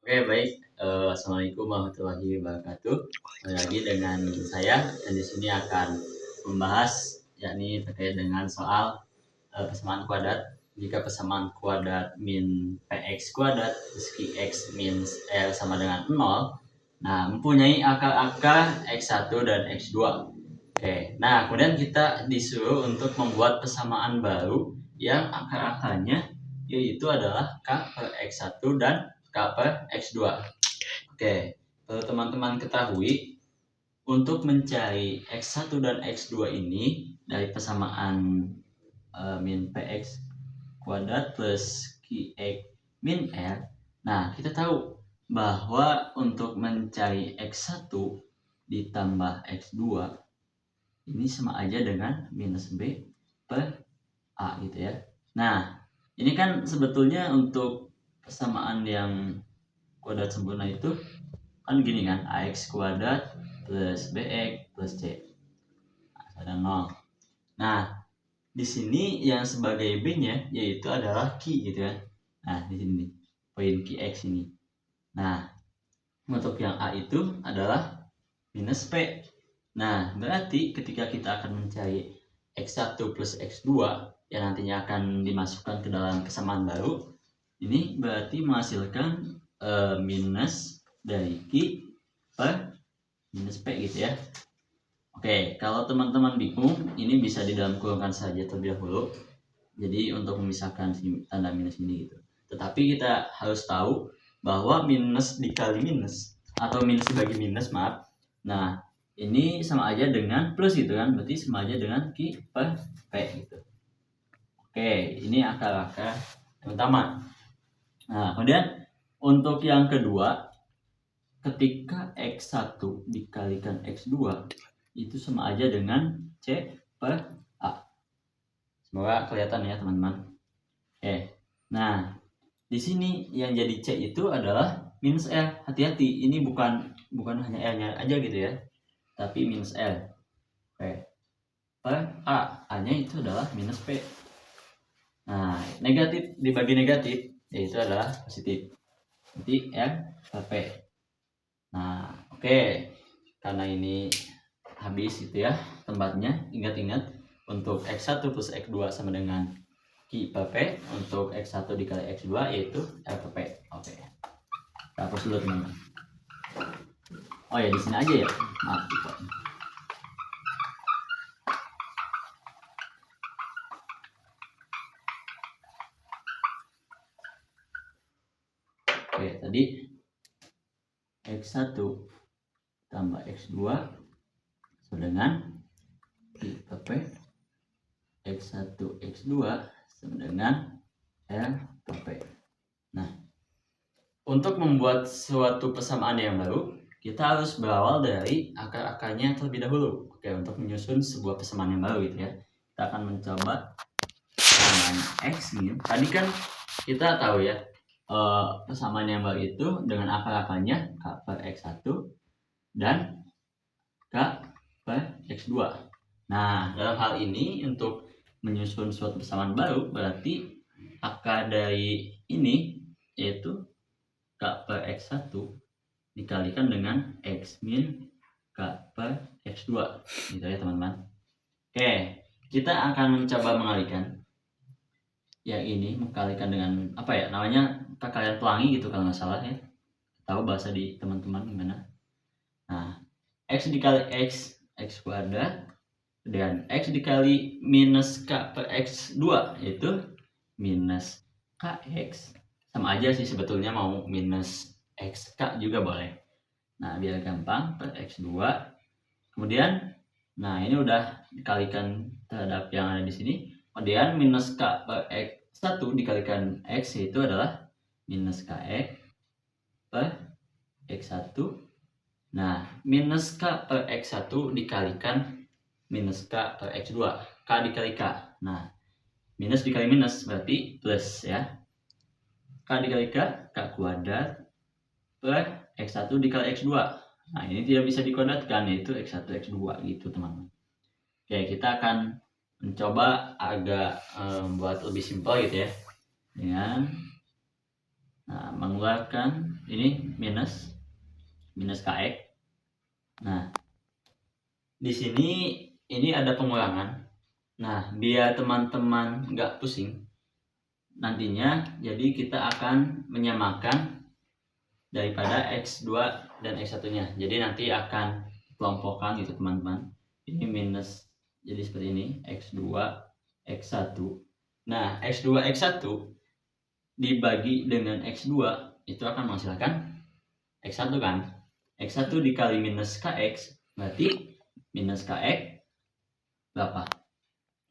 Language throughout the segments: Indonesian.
Oke, baik. Assalamualaikum warahmatullahi wabarakatuh. Kembali lagi dengan saya, dan di sini akan membahas yakni terkait dengan soal persamaan kuadrat. Jika persamaan kuadrat min px kuadrat plus qx min r sama dengan 0, nah mempunyai akar-akar x1 dan x2. Oke, nah kemudian kita disuruh untuk membuat persamaan baru yang akar-akarnya yaitu adalah k per x1 dan k per x2. Oke, perlu teman-teman ketahui untuk mencari x1 dan x2 ini dari persamaan min px kuadrat plus qx min r. Nah, kita tahu bahwa untuk mencari x1 ditambah x2 ini sama aja dengan minus b per a gitu ya. Nah, ini kan sebetulnya untuk persamaan yang kuadrat sempurna itu kan gini kan, ax kuadrat plus bx plus c ada 0. Nah, di sini yang sebagai b-nya yaitu adalah q gitu kan. Nah, di sini poin qx ini. Nah, untuk yang a itu adalah minus p. Nah, berarti ketika kita akan mencari x1 plus x2 yang nantinya akan dimasukkan ke dalam persamaan baru, ini berarti menghasilkan minus dari q per minus p gitu ya. Oke, kalau teman-teman bingung, ini bisa di dalam kurungan saja terlebih dahulu. Jadi untuk memisahkan tanda minus ini gitu. Tetapi kita harus tahu bahwa minus dikali minus atau minus dibagi minus, maaf. Nah, ini sama aja dengan plus gitu kan, berarti sama aja dengan q per p gitu. Oke, ini akar-akar yang utama. Nah, kemudian untuk yang kedua, ketika x1 dikalikan x2 itu sama aja dengan c per a. Semoga kelihatan ya teman-teman. Oke, nah di sini yang jadi c itu adalah minus r. Hati-hati, ini bukan hanya r-nya aja gitu ya, tapi minus r. Oke, per a, a-nya itu adalah minus p. Nah, negatif dibagi negatif yaitu adalah positif. Nanti r per p. Nah, oke. Karena ini habis gitu ya tempatnya, ingat-ingat untuk x1 plus x2 sama dengan q per p, untuk x1 dikali x2 yaitu r per p. Oke. Kita hapus dulu teman-teman. Oh ya, di sini aja ya. Maaf. Oke, tadi x1 tambah x2 sama dengan q per p, x1 x2 sama dengan r per p. Nah, untuk membuat suatu persamaan yang baru, kita harus berawal dari akar-akarnya terlebih dahulu. Oke, untuk menyusun sebuah persamaan yang baru gitu ya. Kita akan mencoba persamaan x min. Tadi kan kita tahu ya, persamaan yang baru itu dengan akar-akarnya k per x1 dan k per x2. Nah, dalam hal ini untuk menyusun suatu persamaan baru berarti akar dari ini yaitu k per x1 dikalikan dengan x min k per x2 gitu ya teman-teman. Oke, kita akan mencoba mengalihkan yang ini, mengkalikan dengan apa ya namanya, perkalian pelangi gitu kalau nggak salah ya. Tahu bahasa di teman-teman gimana? Nah, x dikali x kuadrat dan x dikali minus k per x2 yaitu minus kx. Sama aja sih sebetulnya, mau minus xk juga boleh. Nah, biar gampang, per x2. Kemudian, nah ini udah dikalikan terhadap yang ada di sini. Kemudian minus k per x1 dikalikan x itu adalah minus kx per x1. Nah, minus k per x1 dikalikan minus k per x2. K dikali k. Nah, minus dikali minus berarti plus ya. K dikali k, k kuadrat per x1 dikali x2. Nah, ini tidak bisa dikuadratkan, yaitu x1 x2 gitu teman-teman. Oke, kita akan mencoba agak buat lebih simpel gitu ya, dengan Nah, mengeluarkan ini minus kx. Nah, di sini ini ada pengulangan. Nah, biar teman-teman nggak pusing, nantinya jadi kita akan menyamakan daripada x2 dan x1-nya. Jadi nanti akan kelompokkan gitu teman-teman. Ini minus, jadi seperti ini, x2, x1. Nah, x2, x1 dibagi dengan x2 itu akan menghasilkan x1 kan. X1 dikali minus kx berarti minus kx berapa?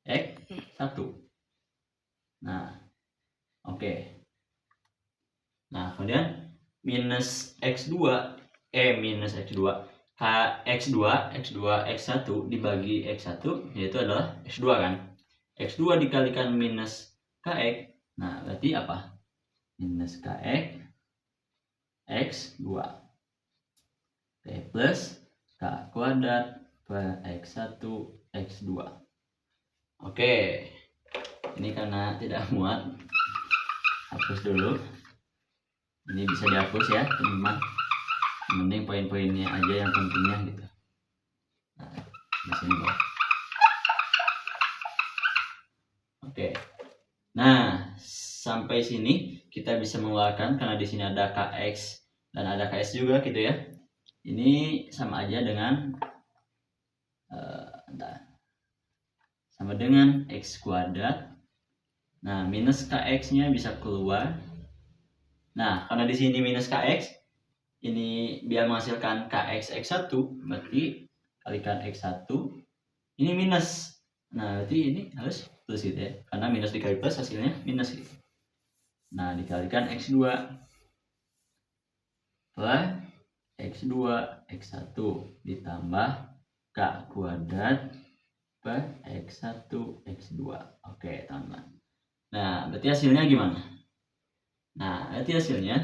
X1. Nah, oke. Nah, kemudian minus x2 minus x2 x2 x1 dibagi x1 yaitu adalah x2 kan. X2 dikalikan minus kx. Nah, berarti apa? Minus kx x2. Oke, plus k kuadrat per x1 x2. Oke. Ini karena tidak muat, hapus dulu. Ini bisa dihapus ya teman-teman. Mending poin-poinnya aja yang pentingnya gitu. Nah, di sini bawah. Oke. Nah, sampai sini kita bisa mengeluarkan karena di sini ada kx dan ada ks juga gitu ya. Ini sama aja dengan sama dengan x kuadrat. Nah, minus kx-nya bisa keluar. Nah, karena di sini minus kx, ini biar menghasilkan kx x1, berarti kalikan x1, ini minus. Nah, berarti ini harus plus gitu ya. Karena minus dikali plus hasilnya minus gitu. Nah, dikalikan x2 per x2 x1 ditambah k kuadrat per x1 x2. Oke, teman-teman. Nah, berarti hasilnya gimana? Nah, berarti hasilnya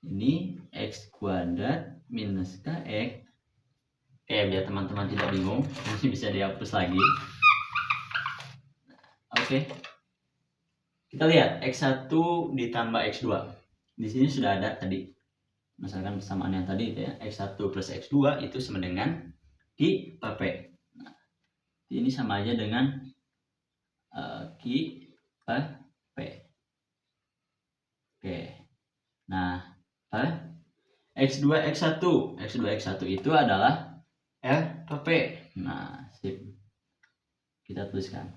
ini x kuadrat minus kx. Oke, biar teman-teman tidak bingung, ini bisa dihapus lagi. Oke. Kita lihat x1 ditambah x2. Di sini sudah ada tadi. Misalkan persamaan yang tadi itu ya, x1 plus x2 itu sama dengan Q per P. Nah, ini sama aja dengan Q per P. Oke. Nah, per x2 x1. x2 x1 itu adalah R per P. Nah, sip. Kita tuliskan.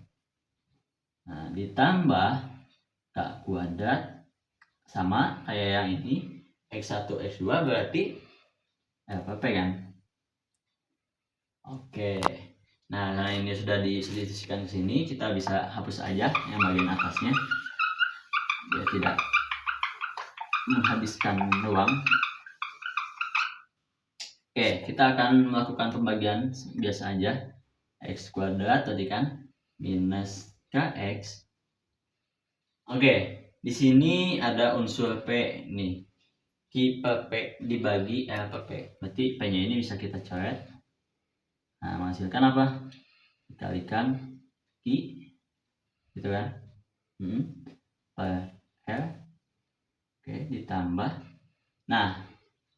Nah, ditambah k kuadrat sama kayak yang ini. X1 x2 berarti R per P kan. Oke. Nah, karena ini sudah diselisihkan ke sini, kita bisa hapus aja yang bagian atasnya. Biar tidak menghabiskan ruang. Oke, kita akan melakukan pembagian biasa aja. X kuadrat tadi kan minus kx. Oke, di sini ada unsur P nih. Q per P dibagi R per P. Berarti P-nya ini bisa kita coret. Nah, menghasilkan apa? Dikalikan Q, gitu kan? Per R. Oke, ditambah. Nah,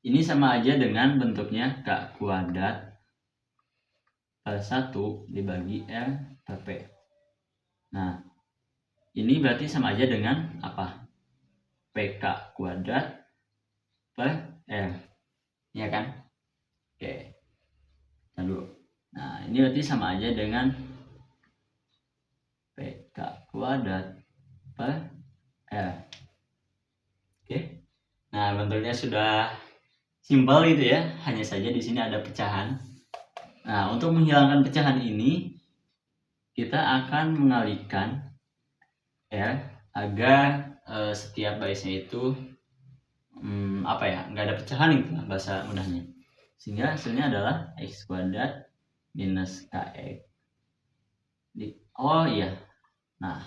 ini sama aja dengan bentuknya k kuadrat per 1 dibagi R per P. Nah, ini berarti sama aja dengan apa? PK kuadrat per R. Ya kan? Oke. Kita dulu. Nah, ini berarti sama aja dengan PK kuadrat per R. Oke. Nah, bentuknya sudah simpel gitu ya. Hanya saja di sini ada pecahan. Nah, untuk menghilangkan pecahan ini kita akan mengalihkan R agar setiap barisnya itu apa ya, nggak ada pecahan gitu lah bahasa mudahnya, sehingga hasilnya adalah x kuadrat minus kx nah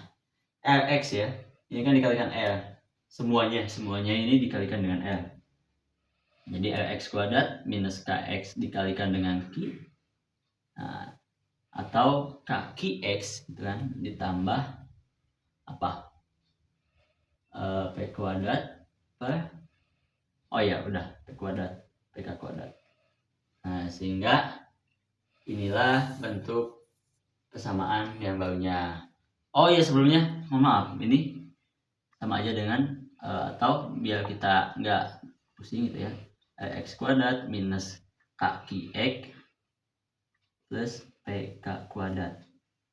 rx ya, ini kan dikalikan r, semuanya ini dikalikan dengan r, jadi rx kuadrat minus kx dikalikan dengan q, nah, atau kx gitu kan, ditambah apa, p kuadrat apa? Oh ya udah P kuadrat, PK kuadrat. Nah sehingga inilah bentuk persamaan yang barunya. Oh iya sebelumnya mohon maaf, ini sama aja dengan atau biar kita nggak pusing gitu ya, x kuadrat minus kaki x plus pk kuadrat.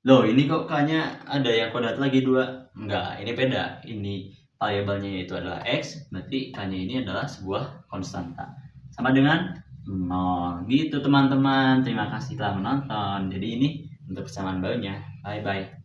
Loh ini kok k-nya ada yang kuadrat lagi 2? Enggak, ini beda. Ini variabelnya itu adalah x, berarti k-nya ini adalah sebuah konstanta. Sama dengan 0. Gitu teman-teman. Terima kasih telah menonton. Jadi ini untuk persamaan barunya. Bye bye.